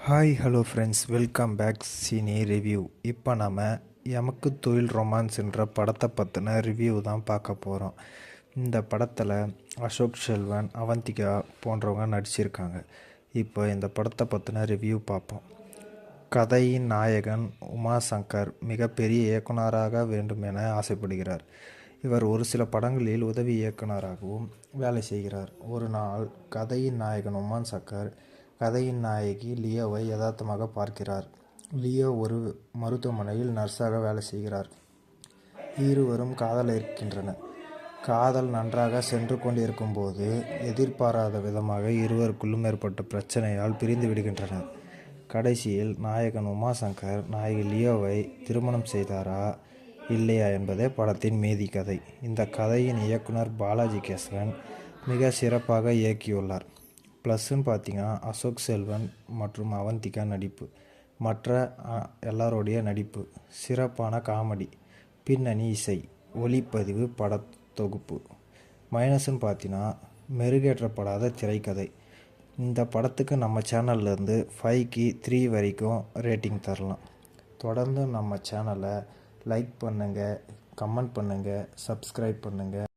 Hi hello friends, welcome back cine review. இப்போ நம்ம எமக்கு தொழில் ரொமான்ஸ் என்ற படத்தை பற்றின ரிவ்யூ தான் பார்க்க போகிறோம். இந்த படத்தில் அசோக் செல்வன், அவந்திகா போன்றவங்க நடிச்சிருக்காங்க. இப்போ இந்த படத்தை பற்றின ரிவ்யூ பார்ப்போம். கதையின் நாயகன் உமாசங்கர் மிகப்பெரிய இயக்குனராக வேண்டும் என ஆசைப்படுகிறார். இவர் ஒரு சில படங்களில் உதவி இயக்குனராகவும் வேலை செய்கிறார். ஒரு நாள் கதையின் நாயகன் உமாசங்கர் கதையின் நாயகி லியோவை யதார்த்தமாக பார்க்கிறார். லியோ ஒரு மருத்துவமனையில் நர்ஸாக வேலை செய்கிறார். இருவரும் காதலிக்கின்றனர். காதல் நன்றாக சென்று கொண்டிருக்கும்போது எதிர்பாராத விதமாக இருவருக்குள்ளும் ஏற்பட்ட பிரச்சனையால் பிரிந்து விடுகின்றனர். கடைசியில் நாயகன் உமாசங்கர் நாயகி லியோவை திருமணம் செய்தாரா இல்லையா என்பதே படத்தின் மீதி கதை. இந்த கதையின் இயக்குனர் பாலாஜி கேசவன் மிக சிறப்பாக இயக்கியுள்ளார். ப்ளஸ்ன்னு பார்த்தீங்கன்னா அசோக் செல்வன் மற்றும் அவந்திகா நடிப்பு, மற்ற எல்லாரோடைய நடிப்பு, சிறப்பான காமெடி, பின்னணி இசை, ஒளிப்பதிவு, படத்தொகுப்பு. மைனஸ்ன்னு பார்த்தீங்கன்னா மெருகேற்றப்படாத திரைக்கதை. இந்த படத்துக்கு நம்ம சேனல்லேருந்து 5க்கு 3 வரைக்கும் ரேட்டிங் தரலாம். தொடர்ந்து நம்ம சேனலை லைக் பண்ணுங்கள், கமெண்ட் பண்ணுங்கள், சப்ஸ்கிரைப் பண்ணுங்கள்.